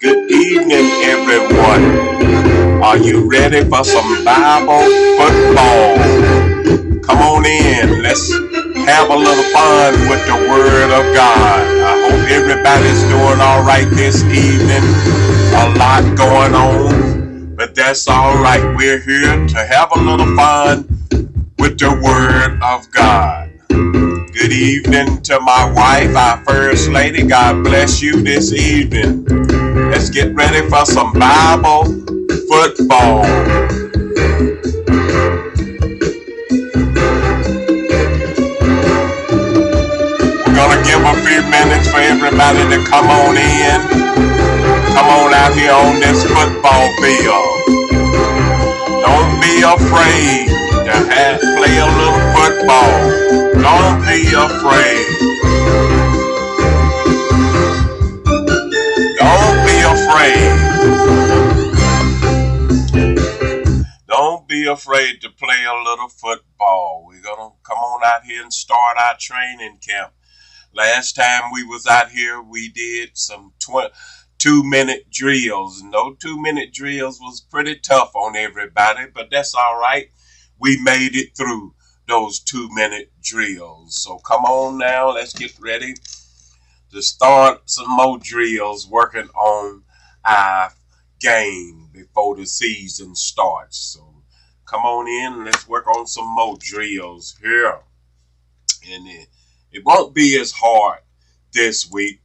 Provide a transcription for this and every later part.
Good evening, everyone. Are you ready for some Bible football? Come on in. Let's have a little fun with the Word of God. I hope everybody's doing all right this evening. A lot going on, but that's all right. We're here to have a little fun with the Word of God. Good evening to my wife, our First Lady. God bless you this evening. Let's get ready for some Bible football. We're going to give a few minutes for everybody to come on in. Come on out here on this football field. Don't be afraid to play a little football. Don't be afraid. Don't be afraid. Don't be afraid to play a little football. We're going to come on out here and start our training camp. Last time we was out here, we did some 2-minute drills. And those 2-minute drills was pretty tough on everybody, but that's all right. We made it through those 2-minute drills. So come on now, let's get ready to start some more drills working on our game before the season starts. So come on in and let's work on some more drills here. And it won't be as hard this week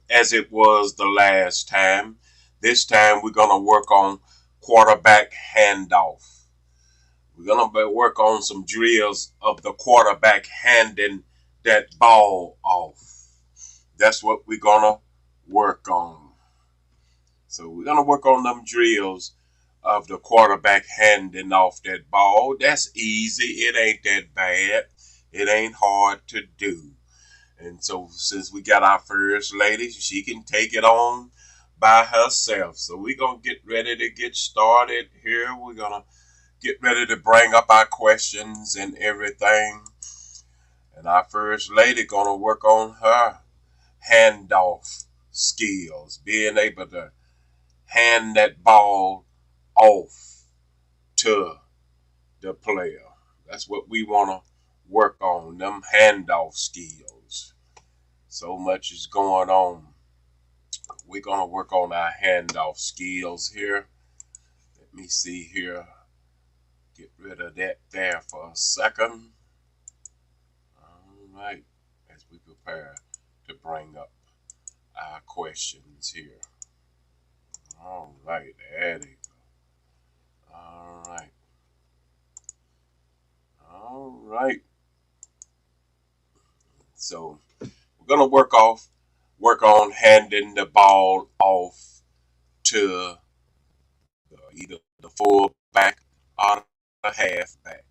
as it was the last time. This time we're going to work on quarterback handoff. We're going to work on some drills of the quarterback handing that ball off. That's what we're going to work on. So we're going to work on them drills of the quarterback handing off that ball. That's easy. It ain't that bad. It ain't hard to do. And so since we got our First Lady, she can take it on by herself. So we're going to get ready to get started here. We're going to get ready to bring up our questions and everything. And our First Lady going to work on her handoff skills, being able to hand that ball off to the player. That's what we want to work on, them handoff skills. So much is going on. We're going to work on our handoff skills here. Let me see here. Get rid of that there for a second. All right, as we prepare to bring up our questions here. All right, there they go. All right. All right. So we're gonna work on handing the ball off to either the fullback or the halfback.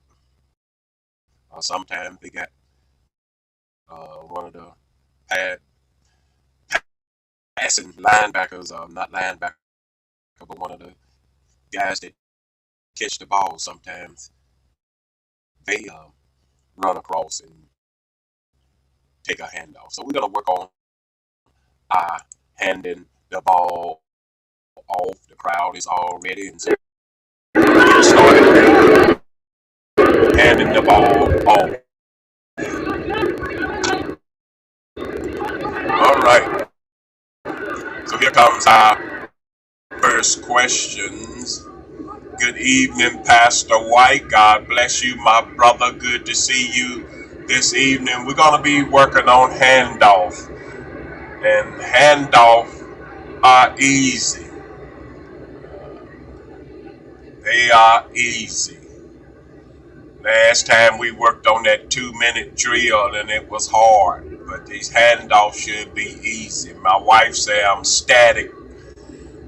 Or sometimes they got one of the passing linebackers, not linebacker, but one of the guys that catch the ball. Sometimes they run across and take a handoff. So we're gonna work on handing the ball off. The crowd is all ready, and so get started handing the ball off. All right. So here comes our first questions. Good evening, Pastor White. God bless you, my brother. Good to see you this evening. We're going to be working on handoff. And handoff are easy. They are easy. Last time we worked on that 2-minute drill and it was hard. But these handoffs should be easy. My wife said I'm static.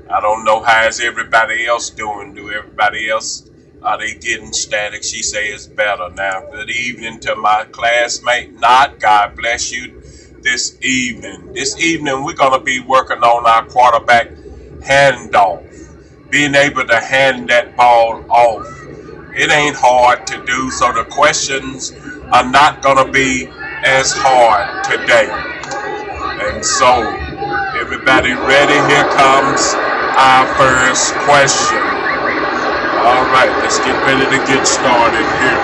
I don't know how is everybody else doing. Do everybody else, are they getting static? She say it's better. Now, good evening to my classmate, Not. God bless you this evening. This evening, we're going to be working on our quarterback handoff. Being able to hand that ball off. It ain't hard to do, so the questions are not going to be as hard today. And so Everybody ready? Here comes our first question. All right, let's get ready to get started here.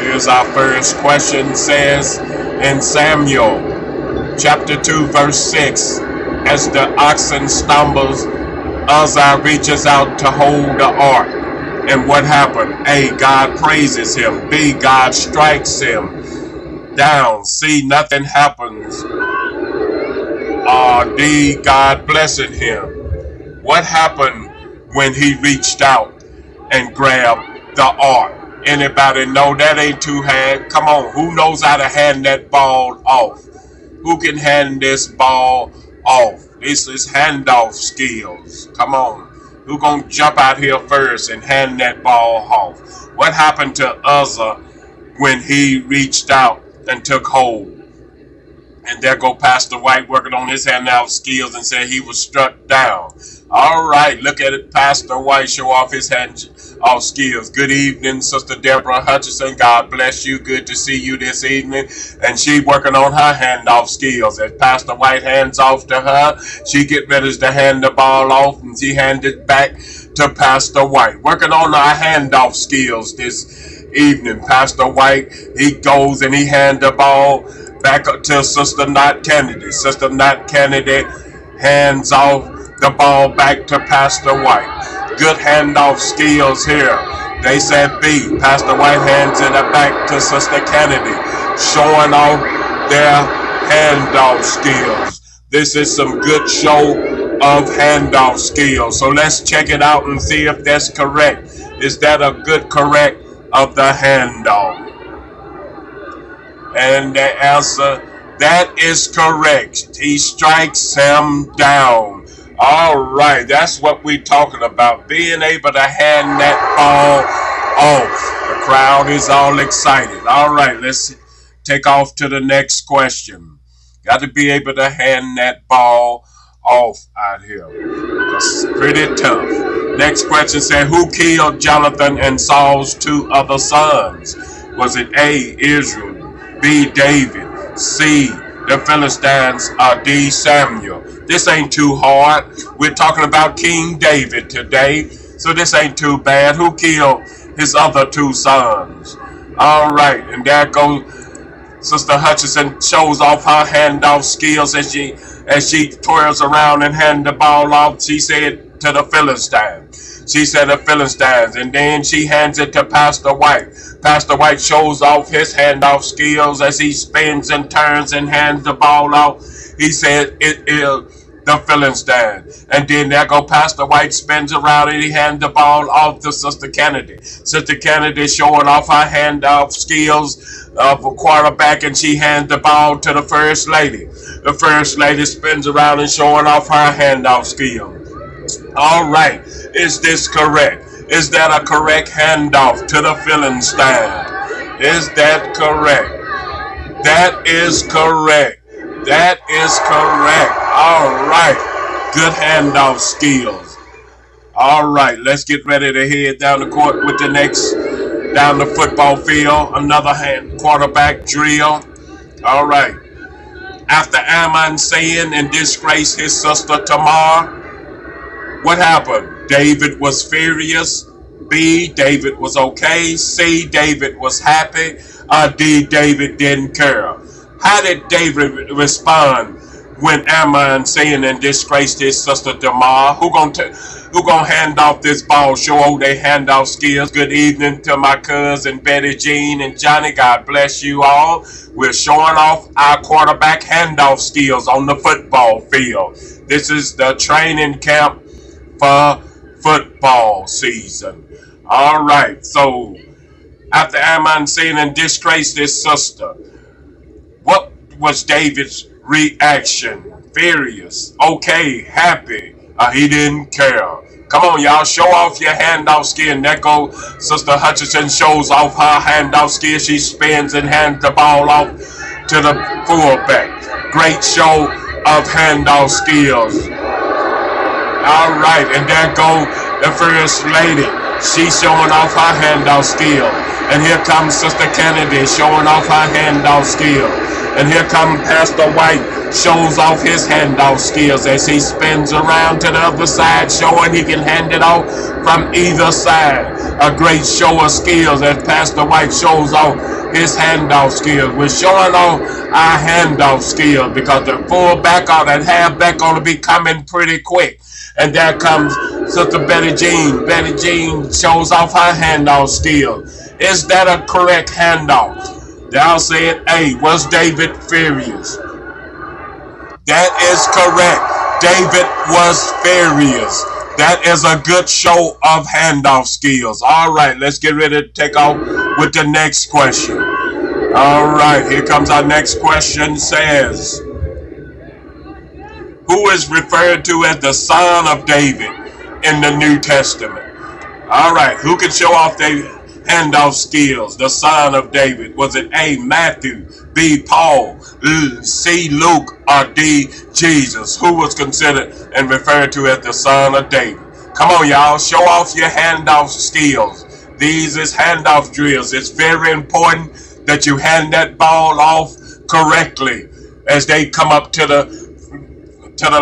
Here's our first question. Says in Samuel chapter 2 verse 6, as the oxen stumbles, Uzzah reaches out to hold the ark. And what happened? A, God praises him. B, God strikes him down. C, nothing happens. D, God blessed him. What happened when he reached out and grabbed the ark? Anybody know? That ain't too hard. Come on, who knows how to hand that ball off? Who can hand this ball off? This is handoff skills. Come on. Who gonna jump out here first and hand that ball off? What happened to Uzzah when he reached out and took hold? And there go Pastor White working on his handoff skills and said he was struck down. All right, look at it. Pastor White show off his handoff skills. Good evening, Sister Deborah Hutchinson. God bless you. Good to see you this evening. And she working on her handoff skills. As Pastor White hands off to her, she get ready to hand the ball off, and she hand it back to Pastor White. Working on her handoff skills this evening. Pastor White, he goes and he hand the ball back up to Sister Nat Kennedy. Sister Nat Kennedy hands off the ball back to Pastor White. Good handoff skills here. They said B. Pastor White hands it back to Sister Kennedy, showing off their handoff skills. This is some good show of handoff skills. So let's check it out and see if that's correct. Is that a good correct of the handoff? And the answer, that is correct. He strikes him down. All right, that's what we're talking about. Being able to hand that ball off. The crowd is all excited. All right, let's take off to the next question. Got to be able to hand that ball off out here. That's pretty tough. Next question said, who killed Jonathan and Saul's two other sons? Was it A, Israel, B, David, C, the Philistines, or D, Samuel? This ain't too hard. We're talking about King David today, so this ain't too bad. Who killed his other two sons? All right, and there goes Sister Hutchinson, shows off her handoff skills as she twirls around and hands the ball off. She said to the Philistines. She said the Philistines, and then she hands it to Pastor White. Pastor White shows off his handoff skills as he spins and turns and hands the ball off. He said it is the Philistines. And then there go Pastor White, spins around and he hands the ball off to Sister Kennedy. Sister Kennedy showing off her handoff skills of a quarterback, and she hands the ball to the First Lady. The First Lady spins around and showing off her handoff skills. All right, is this correct? Is that a correct handoff to the Philistines? Is that correct? That is correct. That is correct. All right, good handoff skills. All right, let's get ready to head down the court with the next, down the football field, another quarterback drill. All right. After Ammon saying and disgrace his sister Tamar, what happened? David was furious. B, David was okay. C, David was happy. D, David didn't care. How did David respond when Ammon saying and disgraced his sister Tamar? Who gonna hand off this ball? Show they handoff skills. Good evening to my cousin Betty Jean and Johnny. God bless you all. We're showing off our quarterback handoff skills on the football field. This is the training camp for football season. All right, so after Ammon saying and disgraced his sister, what was David's reaction? Furious, okay, happy, he didn't care. Come on, y'all, show off your handoff skill. There go Sister Hutchinson, shows off her handoff skill. She spins and hands the ball off to the fullback. Great show of handoff skills. All right, and there go the First Lady. She's showing off her handout skill. And here comes Sister Kennedy showing off her handout skill. And here comes Pastor White, shows off his handout skills as he spins around to the other side, showing he can hand it off from either side. A great show of skills as Pastor White shows off his handout skills. We're showing off our handout skills because the fullback or that halfback gonna be coming pretty quick. And there comes Sister Betty Jean. Betty Jean shows off her handout skill. Is that a correct handout? Thou said, A, was David furious? That is correct. David was furious. That is a good show of handoff skills. All right, let's get ready to take off with the next question. All right, here comes our next question. Says, who is referred to as the son of David in the New Testament? All right, who can show off their handoff skills? The son of David. Was it A, Matthew, B, Paul, C, Luke, or D, Jesus? Who was considered and referred to as the son of David? Come on, y'all, show off your handoff skills. These is handoff drills. It's very important that you hand that ball off correctly as they come up to the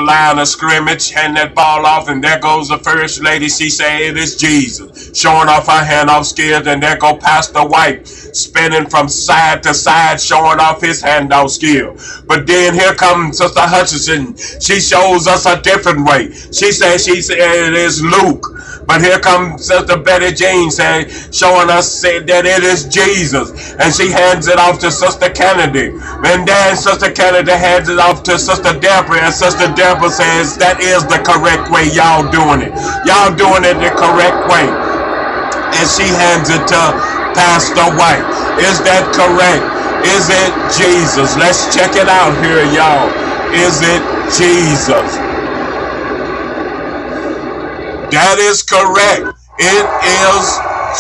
line of scrimmage, hand that ball off, and there goes the first lady. She say it is Jesus, showing off her handoff skills, and there go Pastor White, spinning from side to side, showing off his handoff skill. But then here comes Sister Hutchinson. She shows us a different way. She said it is Luke. But here comes Sister Betty Jean showing us that it is Jesus. And she hands it off to Sister Kennedy. And then Sister Kennedy hands it off to Sister Deborah. And Sister Deborah says that is the correct way. Y'all doing it. Y'all doing it the correct way. And she hands it to Pastor White. Is that correct? Is it Jesus? Let's check it out here, y'all. Is it Jesus? That is correct. It is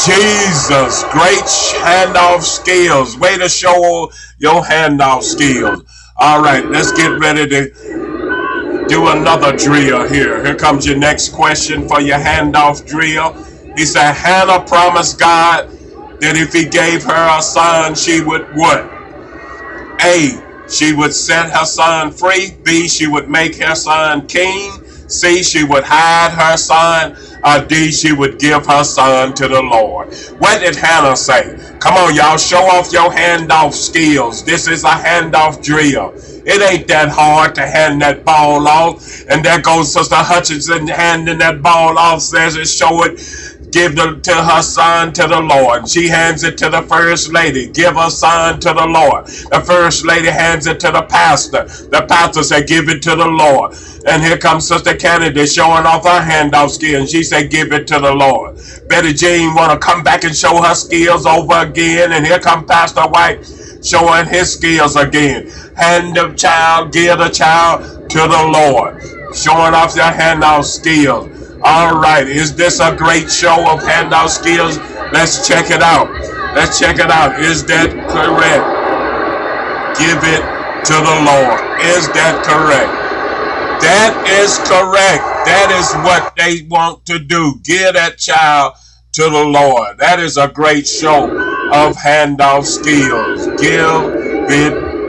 Jesus. Great handoff skills. Way to show your handoff skills. All right, let's get ready to do another drill here. Here comes your next question for your handoff drill. He said, Hannah promised God that if he gave her a son, she would what? A, she would set her son free. B, she would make her son king. C, she would hide her son. Or D, she would give her son to the Lord. What did Hannah say? Come on, y'all, show off your handoff skills. This is a handoff drill. It ain't that hard to hand that ball off. And there goes Sister Hutchinson handing that ball off, says it, show it. Give them to her son to the Lord. She hands it to the first lady. Give her son to the Lord. The first lady hands it to the pastor. The pastor said, give it to the Lord. And here comes Sister Kennedy showing off her handoff skill. And she said, give it to the Lord. Betty Jean want to come back and show her skills over again. And here comes Pastor White showing his skills again. Hand the child, give the child to the Lord. Showing off your handoff skills. All right, is this a great show of handout skills? Let's check it out. Let's check it out. Is that correct? Give it to the Lord. Is that correct? That is correct. That is what they want to do. Give that child to the Lord. That is a great show of handout skills. Give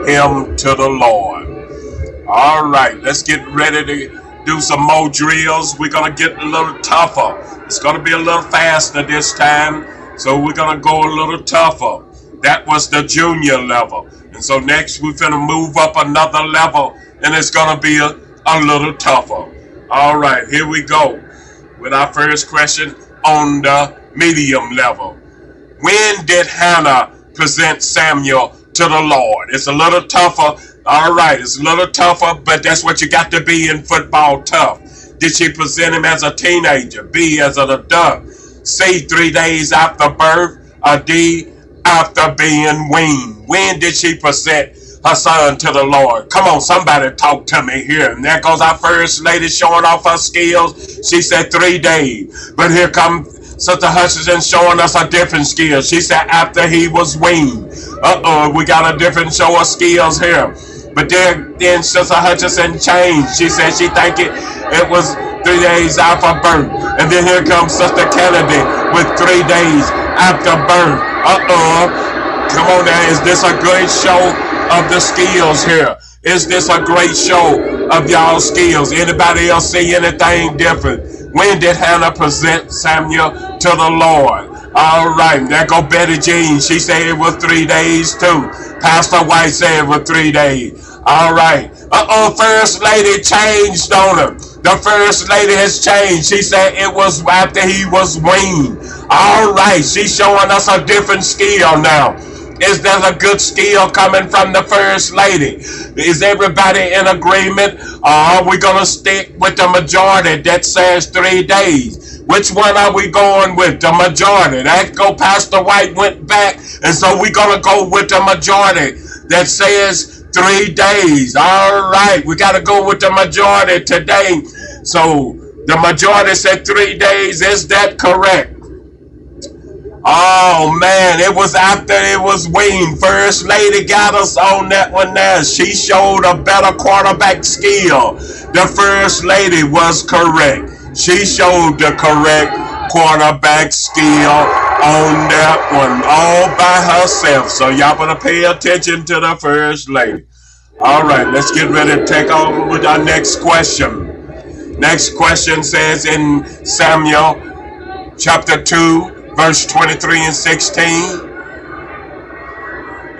him to the Lord. All right, let's get ready to do some more drills. We're gonna get a little tougher. It's gonna be a little faster this time, so we're gonna go a little tougher. That was the junior level, and so next we're gonna move up another level, and it's gonna be a little tougher. All right, here we go with our first question on the medium level. When did Hannah present Samuel to the Lord? It's a little tougher. All right, it's a little tougher, but that's what you got to be in football, tough. Did she present him as a teenager? B, as an adult? C, 3 days after birth? Or D, after being weaned? When did she present her son to the Lord? Come on, somebody talk to me here. And there goes our first lady showing off her skills. She said 3 days. But here comes Sister Hutchinson showing us a different skill. She said after he was weaned. We got a different show of skills here. But then Sister Hutchinson changed. She said she think it was 3 days after birth. And then here comes Sister Kennedy with 3 days after birth. Come on now, is this a great show of the skills here? Is this a great show of y'all skills? Anybody else see anything different? When did Hannah present Samuel to the Lord? All right, there go Betty Jean. She said it was 3 days too. Pastor White said it was 3 days. All right. First lady changed on her. The first lady has changed. She said it was after he was weaned. All right, she's showing us a different skill now. Is there a good skill coming from the first lady? Is everybody in agreement? Or are we going to stick with the majority that says 3 days? Which one are we going with? The majority. That go Pastor White went back, and so we're going to go with the majority that says 3 days. All right, we got to go with the majority today. So the majority said 3 days. Is that correct? Oh man, it was after it was weaned. First lady got us on that one there. She showed a better quarterback skill. The first lady was correct. She showed the correct quarterback skill on that one all by herself. So y'all better pay attention to the first lady. All right, let's get ready to take on with our next question. Next question says in Samuel chapter 2, verse 23 and 16,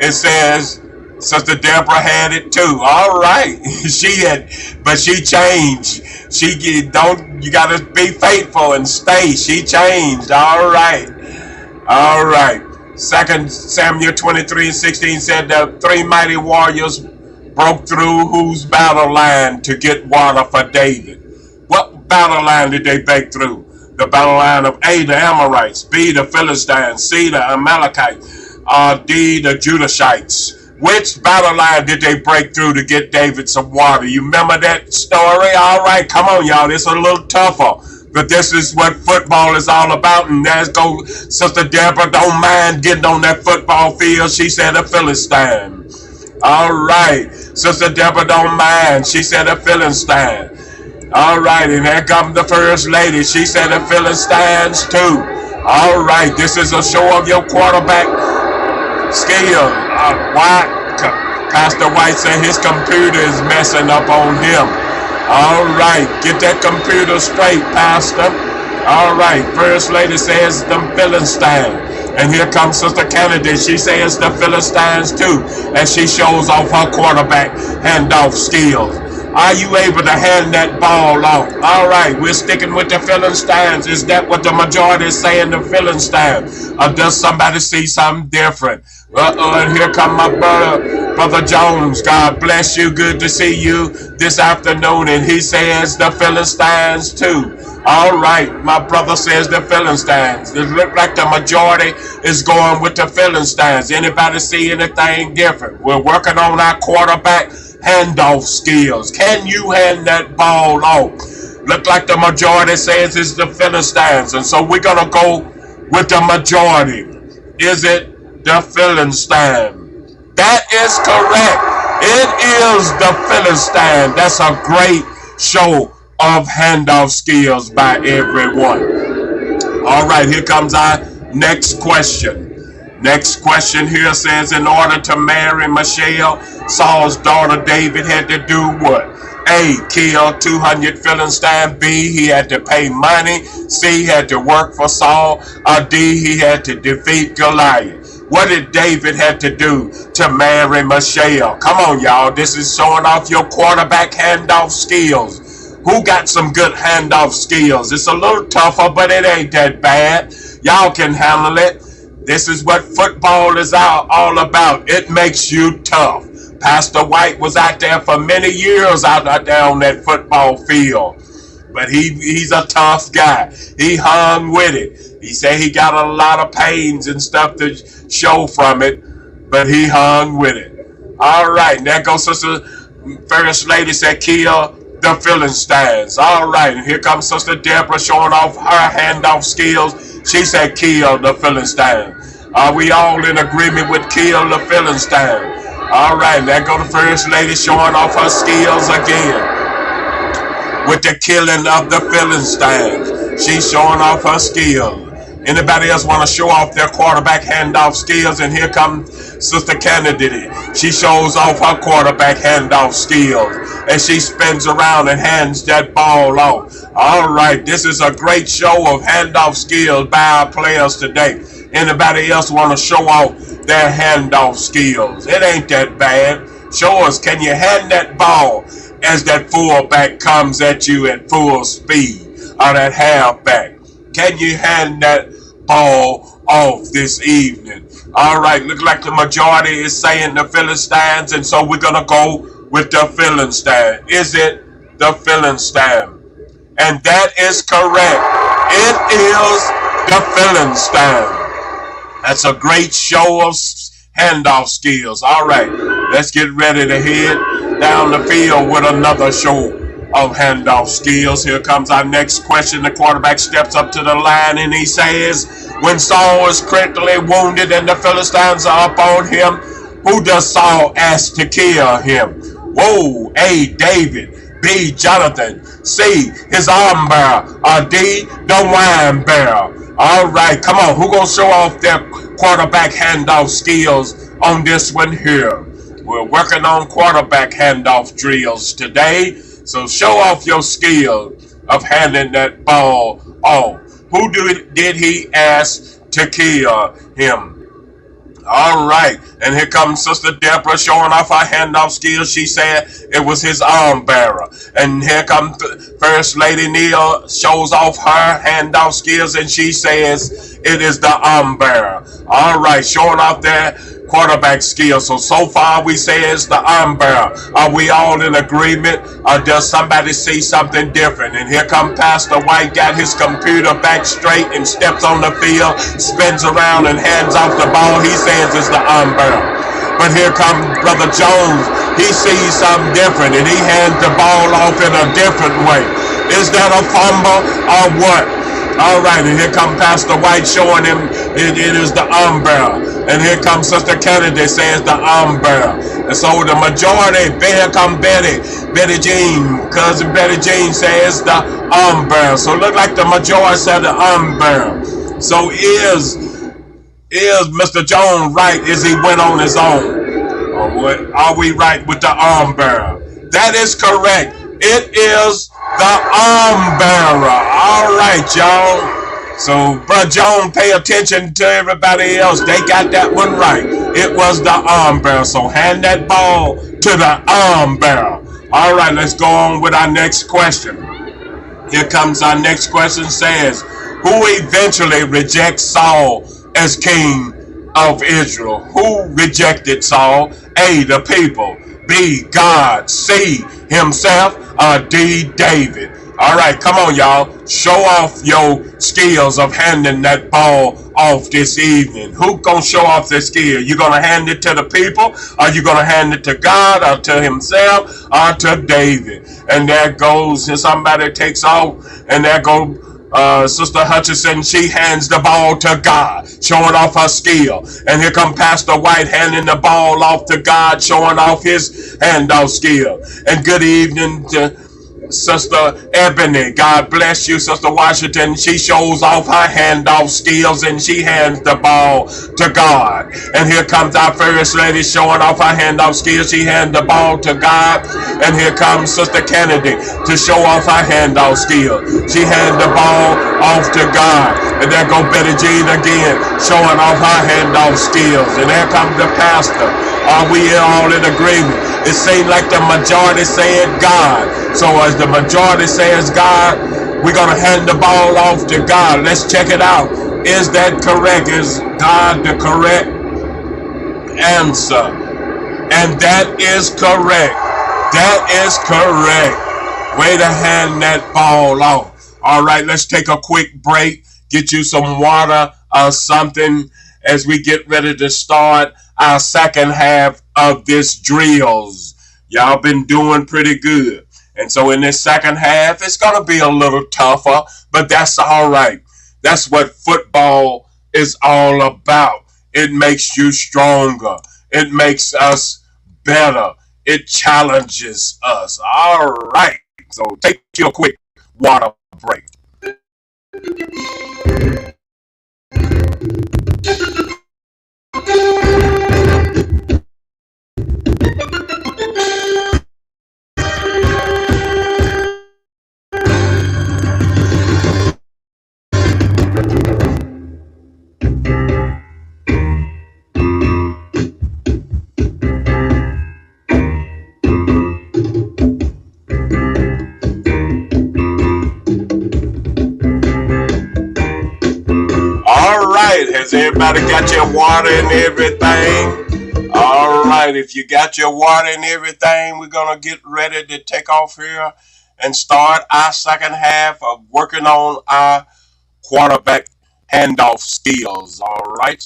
it says, Sister Deborah had it too. All right, but she changed. You gotta be faithful and stay. She changed. All right. 2 Samuel 23 and 16 said that 3 mighty warriors broke through whose battle line to get water for David. What battle line did they break through? The battle line of A, the Amorites, B, the Philistines, C, the Amalekites, D, the Judashites. Which battle line did they break through to get David some water? You remember that story? All right, come on, y'all. This is a little tougher. But this is what football is all about. And there's go Sister Deborah, don't mind getting on that football field. She said a Philistine. All right. Sister Deborah don't mind. She said a Philistine. All right, and here comes the first lady. She said the Philistines too. All right, this is a show of your quarterback skill. Why? Pastor White said his computer is messing up on him. All right, get that computer straight, Pastor. All right, first lady says the Philistines. And here comes Sister Kennedy. She says the Philistines too. And she shows off her quarterback handoff skills. Are you able to hand that ball off? All right, we're sticking with the Philistines. Is that what the majority is saying, the Philistines? Or does somebody see something different? And here come my brother Jones. God bless you. Good to see you this afternoon. And he says the Philistines too. All right, my brother says the Philistines. It looks like the majority is going with the Philistines. Anybody see anything different? We're working on our quarterback handoff skills. Can you hand that ball off? Look like the majority says it's the Philistines, and so we're gonna go with the majority. Is it the Philistine? That is correct. It is the Philistine. That's a great show of handoff skills by everyone. All right, here comes our next question. Next question here says, in order to marry Michelle, Saul's daughter, David had to do what? A, kill 200 Philistines. B, he had to pay money. C, he had to work for Saul. Or D, he had to defeat Goliath. What did David have to do to marry Michelle? Come on, y'all. This is showing off your quarterback handoff skills. Who got some good handoff skills? It's a little tougher, but it ain't that bad. Y'all can handle it. This is what football is all about. It makes you tough. Pastor White was out there for many years out there on that football field. But he's a tough guy. He hung with it. He said he got a lot of pains and stuff to show from it, but he hung with it. All right, there goes Sister First Lady said kill the Philistines. All right, and here comes Sister Deborah showing off her handoff skills. She said kill the Philistines. Are we all in agreement with kill the Philistines? All right, there go the first lady showing off her skills again with the killing of the Philistines. She's showing off her skills. Anybody else want to show off their quarterback handoff skills? And here comes Sister Kennedy. She shows off her quarterback handoff skills as she spins around and hands that ball off. All right, this is a great show of handoff skills by our players today. Anybody else want to show off their handoff skills? It ain't that bad. Show us, can you hand that ball as that fullback comes at you at full speed, or that halfback? Can you hand that ball off this evening? All right, look like the majority is saying the Philistines, and so we're going to go with the Philistine. Is it the Philistine? And that is correct. It is the Philistine. That's a great show of handoff skills. All right, let's get ready to head down the field with another show of handoff skills. Here comes our next question. The quarterback steps up to the line and he says, when Saul was critically wounded and the Philistines are up on him, who does Saul ask to kill him? Whoa, A, David. B, Jonathan. C, his arm bearer. Or D, the wine bearer. All right, come on. Who gonna show off their quarterback handoff skills on this one here? We're working on quarterback handoff drills today, so show off your skill of handing that ball off. Who did he ask to kill him? All right, and here comes Sister Deborah showing off her handoff skills. She said it was his arm bearer. And here comes First Lady Neal, shows off her handoff skills, and she says it is the arm bearer. All right, showing off their quarterback skills. So far we say it's the arm bearer. Are we all in agreement, or does somebody see something different? And here comes Pastor White, got his computer back straight and steps on the field, spins around and hands off the ball. He says it's the arm bearer. But here comes Brother Jones. He sees something different and he hands the ball off in a different way. Is that a fumble or what? All right, and here comes Pastor White showing him it is the arm bearer. And here comes Sister Kennedy says the arm bearer. And so the majority, here comes Betty Jean. Cousin Betty Jean says the arm bearer. So look like the majority said the arm bearer. So is Mr. Jones right as he went on his own? Or are we right with the arm bearer? That is correct. It is the arm bearer. All right, y'all. So, Brother Jones, pay attention to everybody else. They got that one right. It was the arm bearer. So, hand that ball to the arm bearer. All right, let's go on with our next question. Here comes our next question. Says, who eventually rejects Saul as king of Israel? Who rejected Saul? A, the people. B, God. C, himself. Or D, David. All right, come on, y'all. Show off your skills of handing that ball off this evening. Who gonna show off their skill? You gonna hand it to the people? Or you gonna hand it to God, or to himself, or to David? And there goes, and somebody takes off, and there goes Sister Hutchinson. She hands the ball to God, showing off her skill. And here comes Pastor White handing the ball off to God, showing off his handoff skill. And good evening to Sister Ebony. God bless you, Sister Washington. She shows off her handoff skills and she hands the ball to God. And here comes our First Lady showing off her handoff skills. She hands the ball to God. And here comes Sister Kennedy to show off her handoff skill. She hands the ball off to God. And there goes Betty Jean again, showing off her handoff skills. And there comes the pastor. Are we all in agreement? It seems like the majority said God. So as the majority says God, we're going to hand the ball off to God. Let's check it out. Is that correct? Is God the correct answer? And that is correct. That is correct. Way to hand that ball off. All right, let's take a quick break. Get you some water or something as we get ready to start our second half of this drills. Y'all been doing pretty good. And so in this second half, it's going to be a little tougher, but that's all right. That's what football is all about. It makes you stronger. It makes us better. It challenges us. All right. So take your quick water break. Has everybody got your water and everything? All right, if you got your water and everything, we're going to get ready to take off here and start our second half of working on our quarterback handoff skills. All right,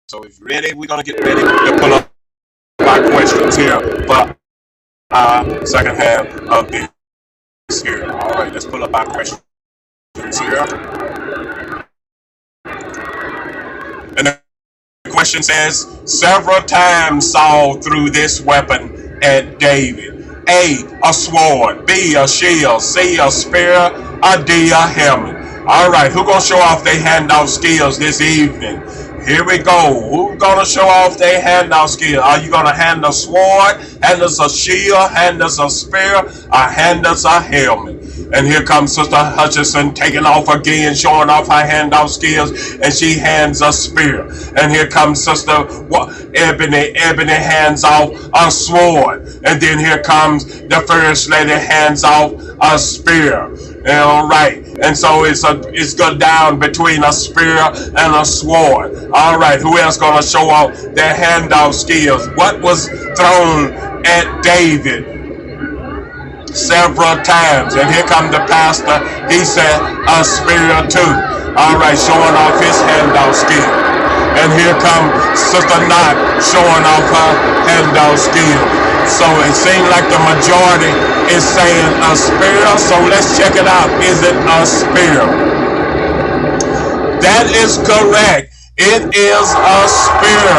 so if you're ready, we're going to get ready to pull up our questions here for our second half of this here. All right, let's pull up our questions here. And the question says, several times Saul threw this weapon at David. A sword. B, a shield. C, a spear. Or D, a helmet. All right, who gonna show off their handoff skills this evening? Here we go. Who's gonna show off their handoff skills? Are you gonna hand a sword, hand us a shield, hand us a spear, or hand us a helmet? And here comes Sister Hutchinson taking off again, showing off her handoff skills, and she hands a spear. And here comes Sister Ebony. Ebony hands off a sword. And then here comes the First Lady, hands off a spear. All right. And so it's go down between a spear and a sword. All right. Who else gonna show off their handoff skills? What was thrown at David several times? And here come the pastor. He said a spear too. All right, showing off his handoff skill. And here come Sister Knott showing off her handoff skill. So it seems like the majority is saying a spear. So let's check it out. Is it a spear? That is correct. It is a spear.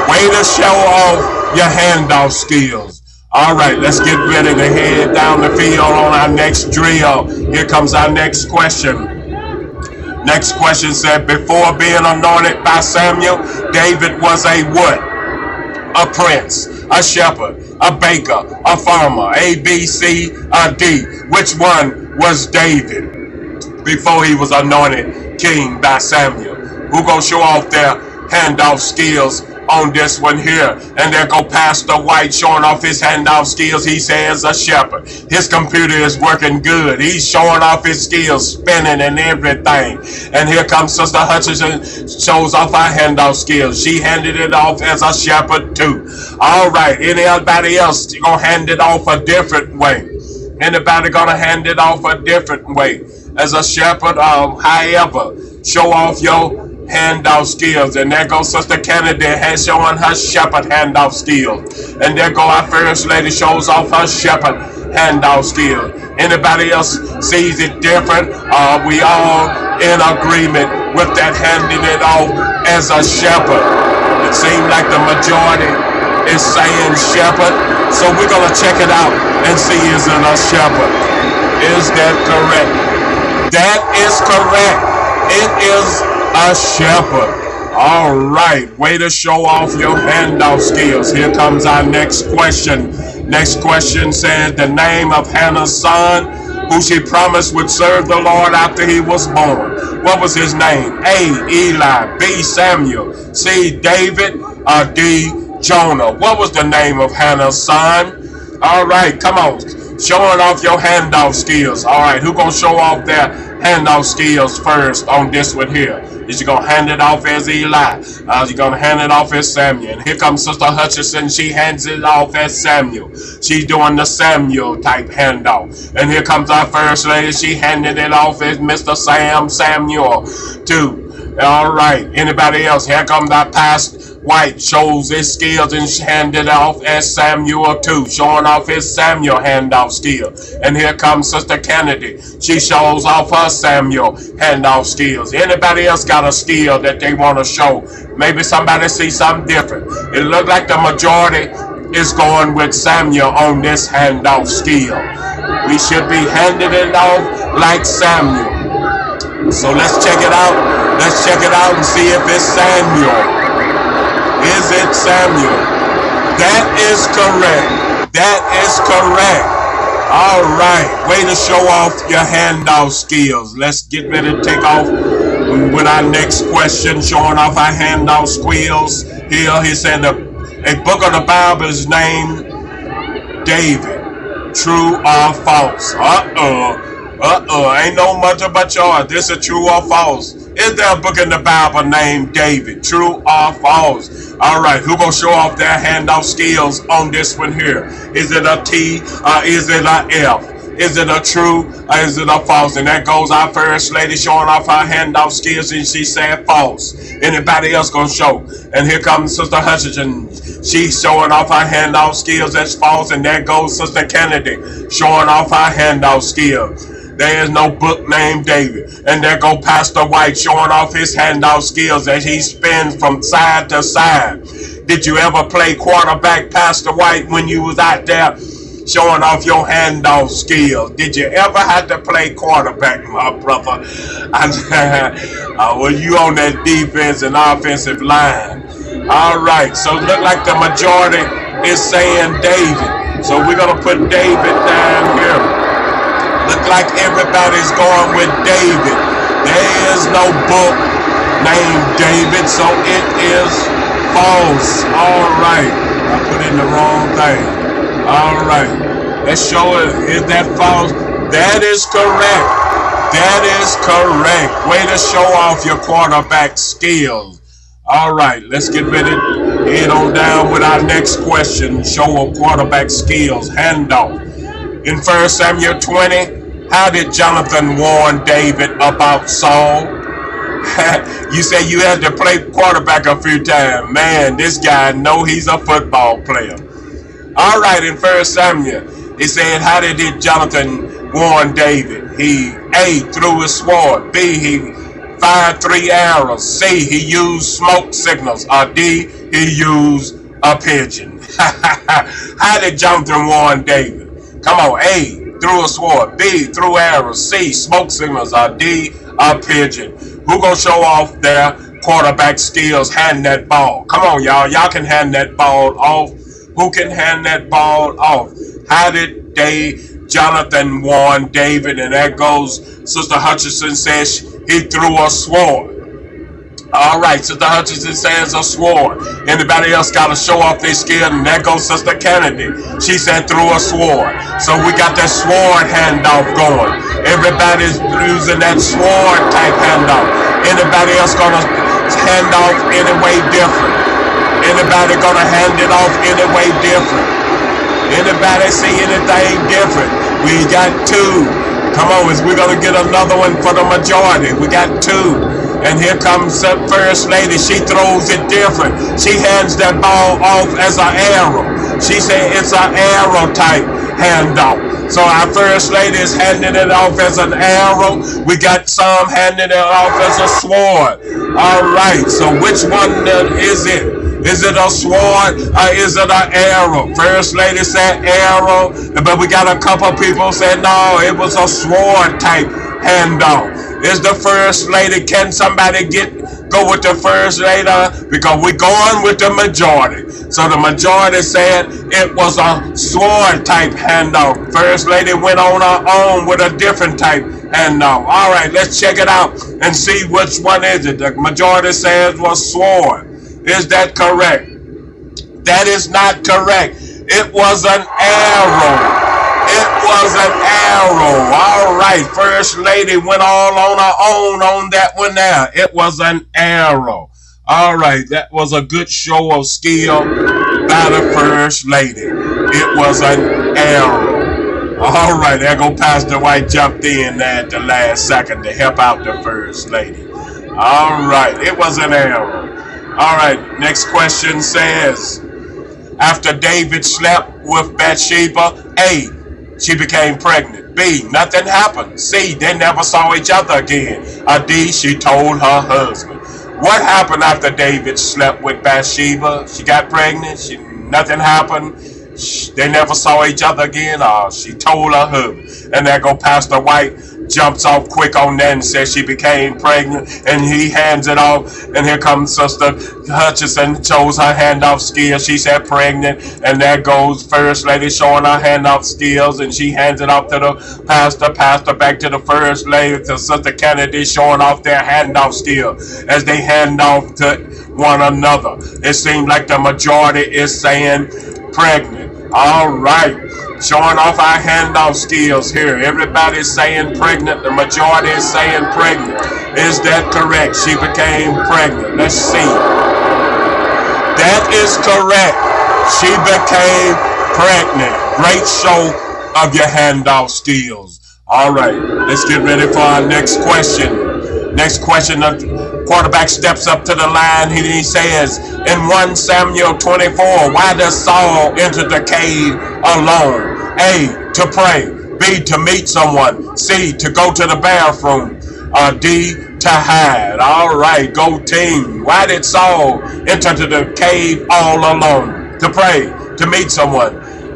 Way to show off your handoff skills. All right, let's get ready to head down the field on our next drill. Here comes our next question. Next question said, before being anointed by Samuel, David was a what? A prince, a shepherd, a baker, a farmer, A, B, C, or D. Which one was David before he was anointed king by Samuel? Who gonna show off their handoff skills on this one here? And there go Pastor White showing off his handoff skills. He says a shepherd. His computer is working good. He's showing off his skills, spinning and everything. And here comes Sister Hutchinson, shows off our handoff skills. She handed it off as a shepherd too. All right, anybody else gonna hand it off a different way? Anybody gonna hand it off a different way? As a shepherd, however, show off your handoff skills. And there goes Sister Kennedy has showing her shepherd handoff skills. And there go our First Lady shows off her shepherd handoff skills. Anybody else sees it different? Are we all in agreement with that handing it off as a shepherd? It seems like the majority is saying shepherd. So we're gonna check it out and see is it a shepherd. Is that correct? That is correct. It is a shepherd. All right, way to show off your handoff skills. Here comes our next question. Next question says the name of Hannah's son, who she promised would serve the Lord after he was born. What was his name? A, Eli. B, Samuel. C, David. Or D, Jonah. What was the name of Hannah's son? All right, come on. Showing off your handoff skills. All right, who gonna show off their handoff skills first on this one here? Is you gonna hand it off as Eli? You gonna hand it off as Samuel? And here comes Sister Hutchinson. She hands it off as Samuel. She's doing the Samuel type handoff. And here comes our First Lady. She handed it off as Mr. Samuel too. All right. Anybody else? Here comes our Pastor White, shows his skills and handed off as Samuel too, showing off his Samuel handoff skill. And here comes Sister Kennedy. She shows off her Samuel handoff skills. Anybody else got a skill that they want to show? Maybe somebody see something different. It looked like the majority is going with Samuel on this handoff skill? We should be handing it off like Samuel. So let's check it out. Let's check it out and see if it's Samuel. Is it Samuel? That is correct. That is correct. All right, way to show off your handoff skills. Let's get ready to take off with our next question, showing off our handoff skills. Here, he said a book of the Bible is named David. True or false? Ain't no much about yours. This is true or false. Is there a book in the Bible named David? True or false? All right, who gonna show off their handoff skills on this one here? Is it a T or is it a F? Is it a true or is it a false? And that goes our first lady showing off her handoff skills, and she said false. Anybody else gonna show? And here comes Sister Hutchinson. She's showing off her handoff skills. That's false. And there goes Sister Kennedy showing off her handoff skills. There is no book named David. And there go Pastor White showing off his handoff skills as he spins from side to side. Did you ever play quarterback, Pastor White, when you was out there showing off your handoff skills? Did you ever have to play quarterback, my brother? Well, you on that defense and offensive line. All right, so look like the majority is saying David. So we're going to put David down here. Look like everybody's going with David. There is no book named David, so it is false. All right. I put in the wrong thing. All right. Let's show it. Is that false? That is correct. That is correct. Way to show off your quarterback skills. All right. Let's get ready to head on down with our next question. Show of quarterback skills. Handoff. In 1 Samuel 20, how did Jonathan warn David about Saul? You say you had to play quarterback a few times. Man, this guy know he's a football player. All right, in 1 Samuel, he said, how did Jonathan warn David? He A, threw his sword. B, he fired 3 arrows. C, he used smoke signals. Or D, he used a pigeon. How did Jonathan warn David? Come on, A, threw a sword. B, threw arrows. C, smoke signals. Or D, a pigeon. Who gonna show off their quarterback skills? Hand that ball. Come on, y'all. Y'all can hand that ball off. Who can hand that ball off? How did Jonathan warn David? And that goes, Sister Hutchinson says he threw a sword. All right, Sister Hutchinson says a sword. Anybody else got to show off their skill? And there goes Sister Kennedy. She said threw a sword. So we got that sword handoff going. Everybody's using that sword type handoff. Anybody else gonna hand off any way different? Anybody gonna hand it off any way different? Anybody see anything different? We got 2. Come on, we're gonna get another one for the majority. We got 2. And here comes the first lady. She throws it different. She hands that ball off as an arrow. She said it's an arrow type handoff. So our first lady is handing it off as an arrow. We got some handing it off as a sword. All right, so which one is it? Is it a sword or is it an arrow? First lady said arrow, but we got a couple people said no, it was a sword type handoff. Is the first lady? Can somebody go with the first lady? Because we're going with the majority. So the majority said it was a sword type handoff. First lady went on her own with a different type handoff. All right, let's check it out and see which one is it. The majority says was sword. Is that correct? That is not correct. It was an arrow. It was an arrow. All right, first lady went all on her own on that one there. It was an arrow. All right, that was a good show of skill by the first lady. It was an arrow. All right, there go Pastor White jumped in there at the last second to help out the first lady. All right, it was an arrow. All right, next question says, after David slept with Bathsheba, A, she became pregnant. B, nothing happened. C, they never saw each other again. Or D, she told her husband. What happened after David slept with Bathsheba? She got pregnant. Nothing happened. They never saw each other again. She told her husband. And there go Pastor White, jumps off quick on that and says she became pregnant, and he hands it off, and here comes Sister Hutchinson, shows her handoff skills. She said pregnant, and there goes First Lady showing her handoff skills, and she hands it off to the pastor back to the First Lady, to Sister Kennedy, showing off their handoff skill as they hand off to one another. It seems like the majority is saying pregnant. All right, showing off our handoff skills here. Everybody's saying pregnant. The majority is saying pregnant. Is that correct? She became pregnant. Let's see. That is correct. She became pregnant. Great show of your handoff skills. All right, let's get ready for our next question. Next question, the quarterback steps up to the line. He says, in 1 Samuel 24, why does Saul enter the cave alone? A, to pray. B, to meet someone. C, to go to the bathroom. D, to hide. All right, go team. Why did Saul enter to the cave all alone? To pray, to meet someone,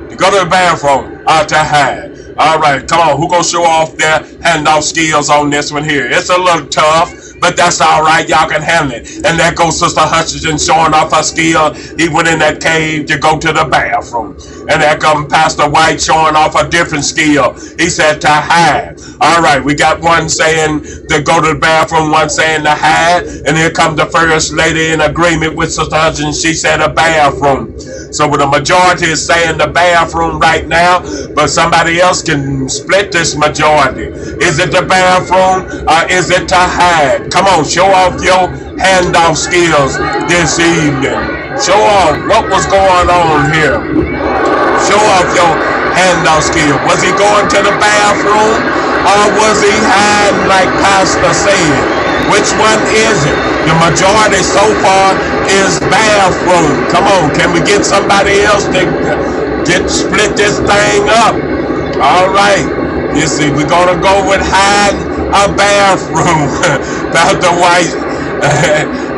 to go to the bathroom, or to hide. All right, come on. Who gonna show off their handoff skills on this one here? It's a little tough, but that's all right. Y'all can handle it. And there goes Sister Hutchinson showing off her skill. He went in that cave to go to the bathroom. And there comes Pastor White showing off a different skill. He said to hide. All right, we got one saying to go to the bathroom, one saying to hide. And here comes the First Lady in agreement with Sister Hutchinson. She said a bathroom. So the majority is saying the bathroom right now, but somebody else can split this majority. Is it the bathroom or is it to hide? Come on, show off your handoff skills this evening. Show off what was going on here. Show off your handoff skill. Was he going to the bathroom or was he hiding like Pastor said? Which one is it? The majority so far is bathroom. Come on, can we get somebody else to split this thing up? All right. You see, we're going to go with hiding a bathroom. Pastor White.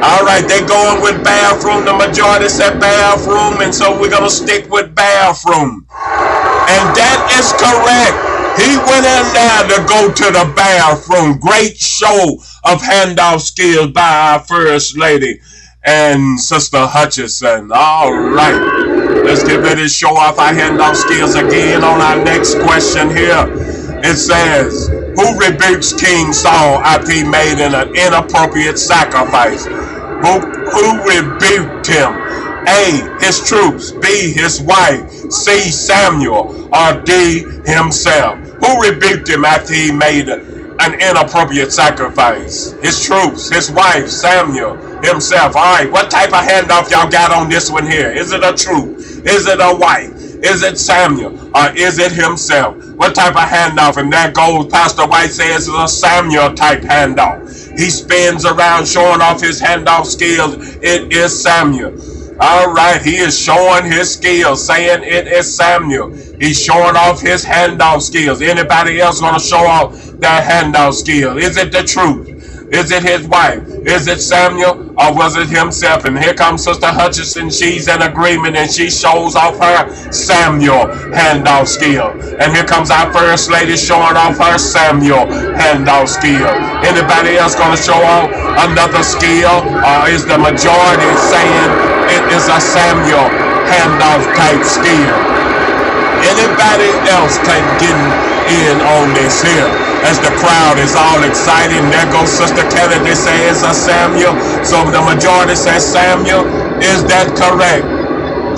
All right, they going with bathroom. The majority said bathroom, and so we're going to stick with bathroom. And that is correct. He went in there to go to the bathroom. Great show of handoff skills by our First Lady and Sister Hutchinson. All right. Let's get ready to show off our handoff skills again on our next question here. It says, who rebukes King Saul after he made an inappropriate sacrifice? Who rebuked him? A, his troops. B, his wife. C, Samuel. Or D, himself. Who rebuked him after he made an inappropriate sacrifice? His troops, his wife, Samuel, himself. All right, what type of handoff y'all got on this one here? Is it a troop? Is it a wife? Is it Samuel? Or is it himself? What type of handoff? And there goes Pastor White says it's a Samuel type handoff. He spins around showing off his handoff skills. It is Samuel. All right, he is showing his skills, saying it is Samuel. He's showing off his handoff skills. Anybody else going to show off their handoff skill? Is it the truth? Is it his wife? Is it Samuel? Or was it himself? And here comes Sister Hutchinson. She's in agreement and she shows off her Samuel handoff skill. And here comes our First Lady showing off her Samuel handoff skill. Anybody else going to show off another skill? Or is the majority saying it is a Samuel handoff type skill? Anybody else can get in on this here? As the crowd is all excited, and there goes Sister Kennedy says a Samuel. So the majority says Samuel. Is that correct?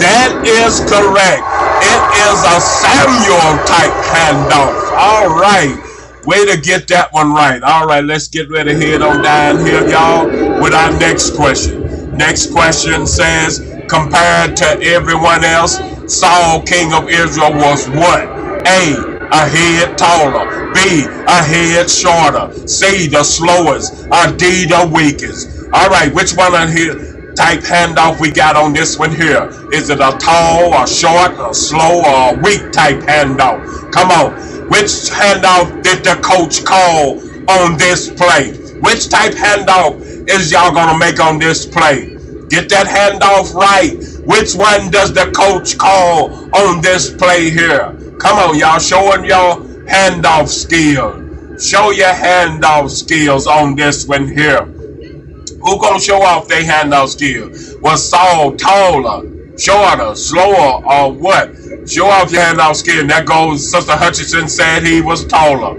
That is correct. It is a Samuel type handoff. All right. Way to get that one right. All right, let's get ready to head on down here, y'all, with our next question. Next question says, compared to everyone else, Saul, king of Israel, was what? A head taller. B, a head shorter. C, the slowest. Or D, the weakest. All right, which one of here type handoff we got on this one here? Is it a tall, or short, or slow, or weak type handoff? Come on. Which handoff did the coach call on this play? Which type handoff is y'all gonna make on this play? Get that handoff right. Which one does the coach call on this play here? Come on, y'all. Showing your handoff skills. Show your handoff skills on this one here. Who gonna show off their handoff skills? Was Saul taller, shorter, slower, or what? Show off your handoff skill. And that goes, Sister Hutchinson said he was taller.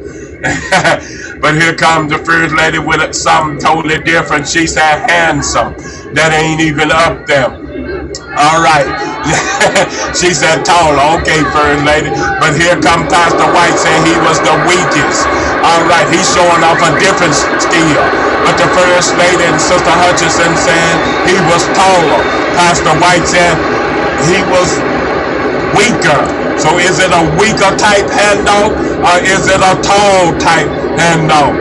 But here comes the first lady with something totally different. She said handsome. That ain't even up there. All right. She said taller. Okay, first lady. But here comes Pastor White saying he was the weakest. All right. He's showing off a different skill. But the first lady and Sister Hutchinson said he was taller. Pastor White said he was weaker. So is it a weaker type handoff or is it a tall type handoff?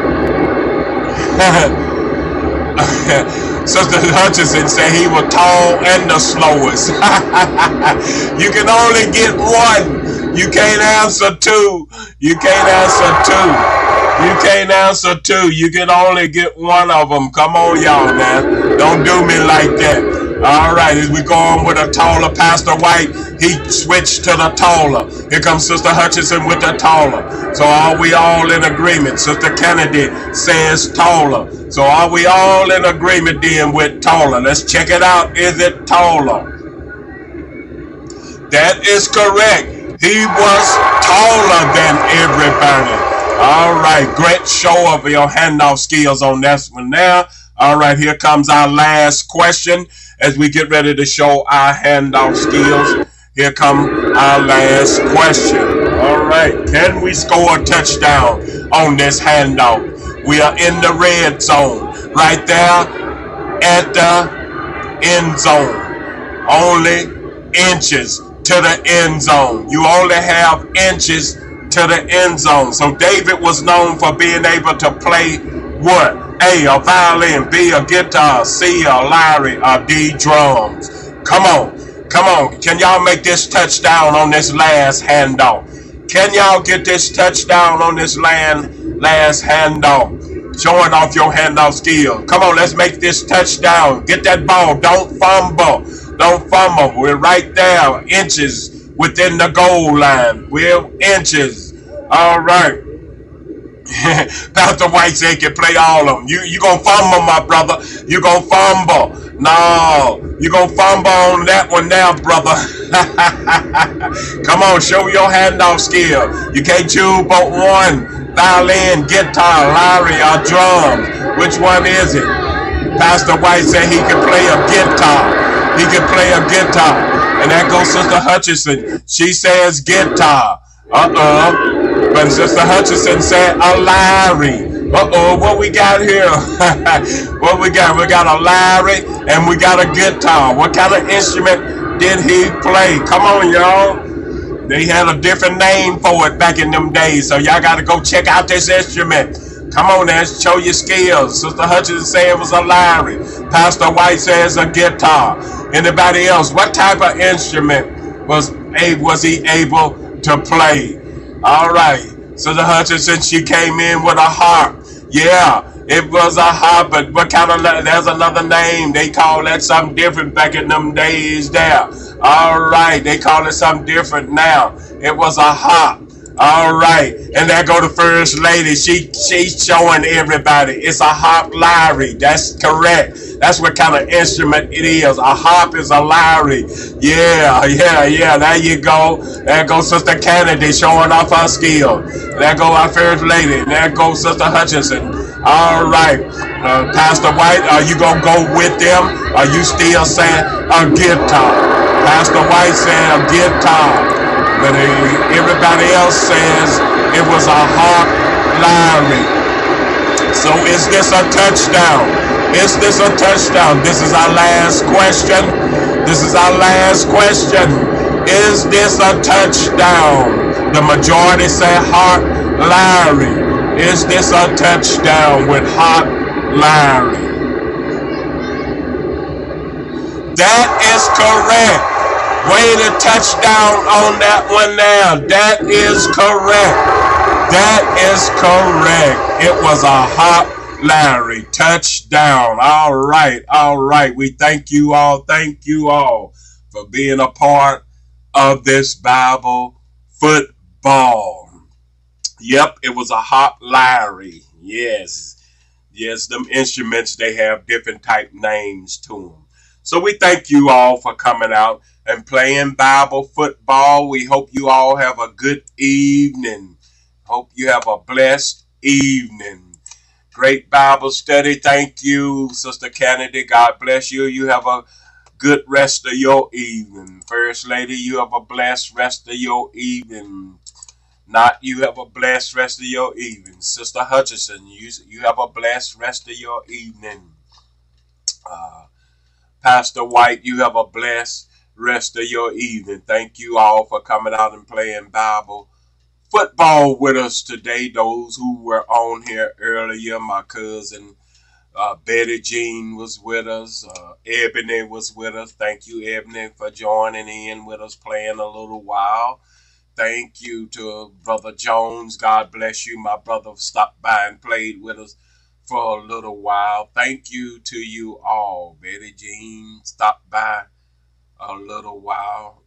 Sister Hutchinson said he was tall and the slowest. You can only get one. You can't answer two. You can't answer two. You can't answer two. You can only get one of them. Come on, y'all, man. Don't do me like that. All right, as we go on with a taller Pastor White, he switched to the taller. Here comes Sister Hutchinson with the taller. So are we all in agreement? Sister Kennedy says taller. So are we all in agreement then with taller? Let's check it out. Is it taller? That is correct. He was taller than everybody. All right, great show of your handoff skills on this one now. All right, here comes our last question as we get ready to show our handoff skills. Here come our last question. All right, can we score a touchdown on this handoff? We are in the red zone, right there at the end zone. Only inches to the end zone. You only have inches to the end zone. So David was known for being able to play what? A, a violin, B, a guitar, C, a lyre, or D, drums. Come on. Come on. Can y'all make this touchdown on this last handoff? Can y'all get this touchdown on this last handoff? Showing off your handoff skill. Come on, let's make this touchdown. Get that ball. Don't fumble. Don't fumble. We're right there. Inches within the goal line. We're inches. All right. Pastor White said he can play all of them. You gonna fumble, my brother. You gonna fumble. No, you gonna fumble on that one now, brother. Come on, show your handoff skill. You can't choose but one. Violin, guitar, lyre, or drums. Which one is it? Pastor White said he can play a guitar. He can play a guitar. And that goes Sister Hutchinson. She says guitar. But Sister Hutchinson said a lyre. What we got here? What we got? We got a lyre and we got a guitar. What kind of instrument did he play? Come on, y'all. They had a different name for it back in them days. So y'all got to go check out this instrument. Come on now, show your skills. Sister Hutchinson said it was a lyre. Pastor White says a guitar. Anybody else? What type of instrument was he able to play? All right. Sister Hutchinson, she came in with a harp. Yeah, it was a harp, but what kind of, there's another name. They call that something different back in them days there. All right, they call it something different now. It was a harp. All right, and there go the first lady. She's showing everybody it's a harp lyre. That's correct. That's what kind of instrument it is. A harp is a lyre. Yeah. There you go. There goes Sister Kennedy showing off her skill. There go our first lady. There goes Sister Hutchinson. All right, Pastor White, are you gonna go with them? Are you still saying a guitar? Pastor White said a guitar. But everybody else says it was a harp lyre. So is this a touchdown? Is this a touchdown? This is our last question. This is our last question. Is this a touchdown? The majority say harp lyre. Is this a touchdown with harp lyre? That is correct. Way to touchdown on that one now. That is correct. That is correct. It was a harp Larry, touchdown. All right, all right. We thank you all. Thank you all for being a part of this Bible football. Yep, it was a hot Larry. Yes. Yes, them instruments, they have different type names to them. So we thank you all for coming out and playing Bible football. We hope you all have a good evening. Hope you have a blessed evening. Great Bible study. Thank you, Sister Kennedy. God bless you. You have a good rest of your evening. First Lady, you have a blessed rest of your evening. Not you have a blessed rest of your evening. Sister Hutchison, you have a blessed rest of your evening. Uh, Pastor White, you have a blessed rest of your evening. Thank you all for coming out and playing Bible football with us today. Those who were on here earlier, my cousin Betty Jean was with us. Ebony was with us. Thank you, Ebony, for joining in with us, playing a little while. Thank you to Brother Jones. God bless you. My brother stopped by and played with us for a little while. Thank you to you all. Betty Jean stopped by a little while.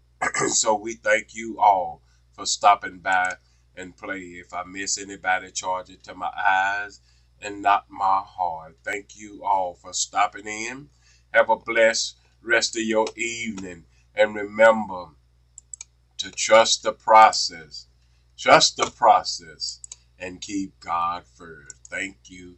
So we thank you all for stopping by and play. If I miss anybody, charge it to my eyes and not my heart. Thank you all for stopping in. Have a blessed rest of your evening. And remember to trust the process. Trust the process and keep God first. Thank you